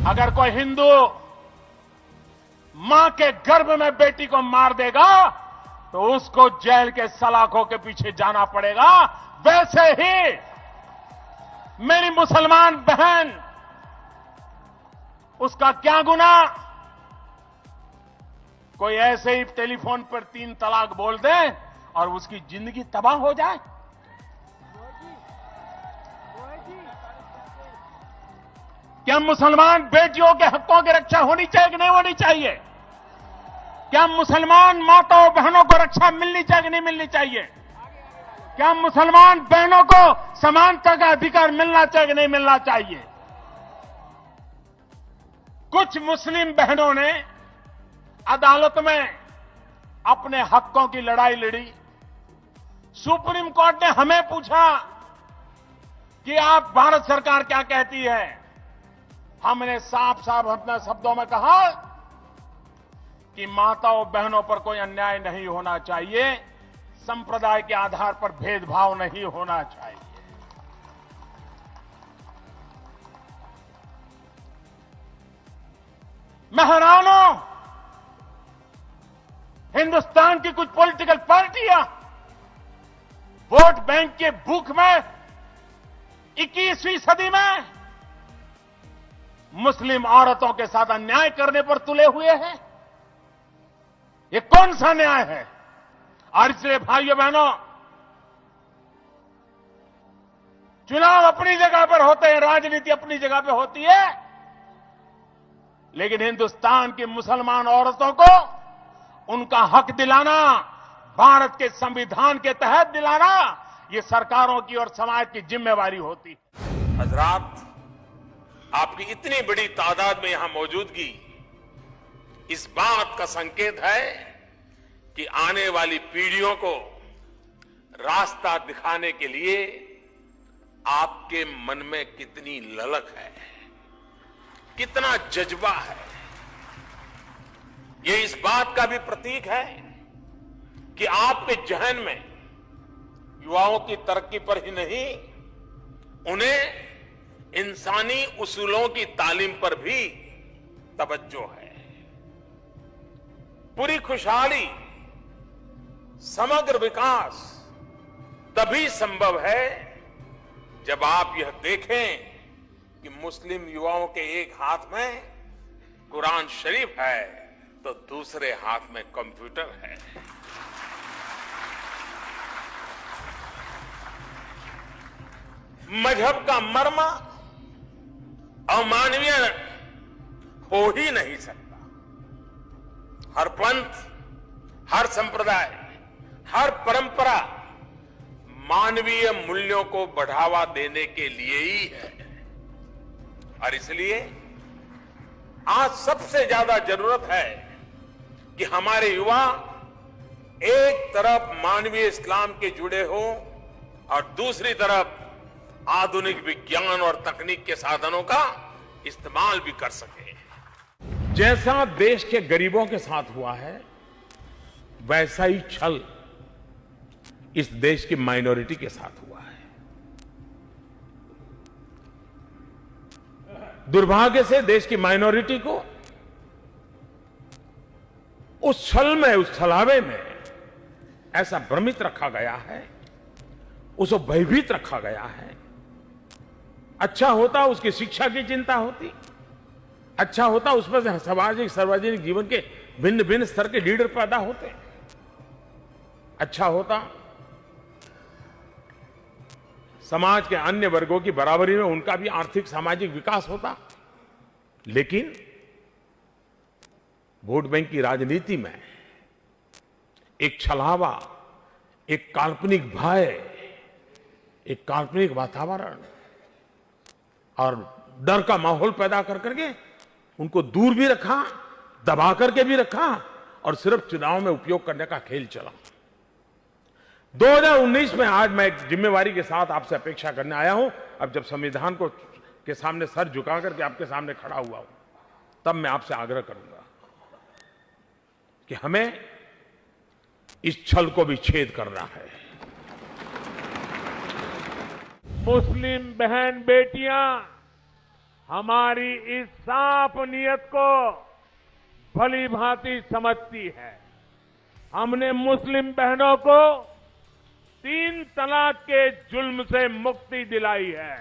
अगर कोई हिंदू मां के गर्भ में बेटी को मार देगा तो उसको जेल के सलाखों के पीछे जाना पड़ेगा। वैसे ही मेरी मुसलमान बहन, उसका क्या गुनाह? कोई ऐसे ही टेलीफोन पर 3 तलाक बोल दे और उसकी जिंदगी तबाह हो जाए। क्या मुसलमान बेटियों के हकों की रक्षा होनी चाहिए कि नहीं होनी चाहिए? क्या मुसलमान माताओं बहनों को रक्षा मिलनी चाहिए कि नहीं मिलनी चाहिए? क्या मुसलमान बहनों को समानता का अधिकार मिलना चाहिए कि नहीं मिलना चाहिए? कुछ मुस्लिम बहनों ने अदालत में अपने हकों की लड़ाई लड़ी। सुप्रीम कोर्ट ने हमें पूछा कि आप भारत सरकार क्या कहती है। हमने साफ साफ अपने शब्दों में कहा कि माताओं बहनों पर कोई अन्याय नहीं होना चाहिए, संप्रदाय के आधार पर भेदभाव नहीं होना चाहिए। मैं हैरान हूं, हिंदुस्तान की कुछ पॉलिटिकल पार्टियां वोट बैंक के भूख में 21वीं सदी में मुस्लिम औरतों के साथ अन्याय करने पर तुले हुए हैं। ये कौन सा न्याय है? और इसलिए भाइयों बहनों, चुनाव अपनी जगह पर होते हैं, राजनीति अपनी जगह पर होती है, लेकिन हिंदुस्तान की मुसलमान औरतों को उनका हक दिलाना, भारत के संविधान के तहत दिलाना, ये सरकारों की और समाज की जिम्मेवारी होती है। हजरात, आपकी इतनी बड़ी तादाद में यहां मौजूदगी इस बात का संकेत है कि आने वाली पीढ़ियों को रास्ता दिखाने के लिए आपके मन में कितनी ललक है, कितना जज्बा है। ये इस बात का भी प्रतीक है कि आपके जहन में युवाओं की तरक्की पर ही नहीं, उन्हें इंसानी उसूलों की तालीम पर भी तवज्जो है। पूरी खुशहाली, समग्र विकास तभी संभव है जब आप यह देखें कि मुस्लिम युवाओं के एक हाथ में कुरान शरीफ है तो दूसरे हाथ में कंप्यूटर है। मजहब का मर्म अमानवीय हो ही नहीं सकता। हर पंथ, हर संप्रदाय, हर परंपरा मानवीय मूल्यों को बढ़ावा देने के लिए ही है। और इसलिए आज सबसे ज्यादा जरूरत है कि हमारे युवा एक तरफ मानवीय इस्लाम के जुड़े हों और दूसरी तरफ आधुनिक विज्ञान और तकनीक के साधनों का इस्तेमाल भी कर सके। जैसा देश के गरीबों के साथ हुआ है, वैसा ही छल इस देश की माइनॉरिटी के साथ हुआ है। दुर्भाग्य से देश की माइनॉरिटी को उस छल में, उस छलावे में ऐसा भ्रमित रखा गया है, उसको भयभीत रखा गया है। अच्छा होता उसकी शिक्षा की चिंता होती, अच्छा होता उस पर सामाजिक सार्वजनिक जीवन के भिन्न भिन्न स्तर के लीडर पैदा होते, अच्छा होता समाज के अन्य वर्गों की बराबरी में उनका भी आर्थिक सामाजिक विकास होता। लेकिन वोट बैंक की राजनीति में एक छलावा, एक काल्पनिक भय, एक काल्पनिक वातावरण और डर का माहौल पैदा कर करके उनको दूर भी रखा, दबा करके भी रखा और सिर्फ चुनाव में उपयोग करने का खेल चला। 2019 में आज मैं एक जिम्मेवारी के साथ आपसे अपेक्षा करने आया हूं। अब जब संविधान को के सामने सर झुका करके आपके सामने खड़ा हुआ हूं, तब मैं आपसे आग्रह करूंगा कि हमें इस छल को भी छेद करना है। मुस्लिम बहन बेटियां हमारी इस साफ नीयत को भली भांति समझती है। हमने मुस्लिम बहनों को 3 तलाक के जुल्म से मुक्ति दिलाई है।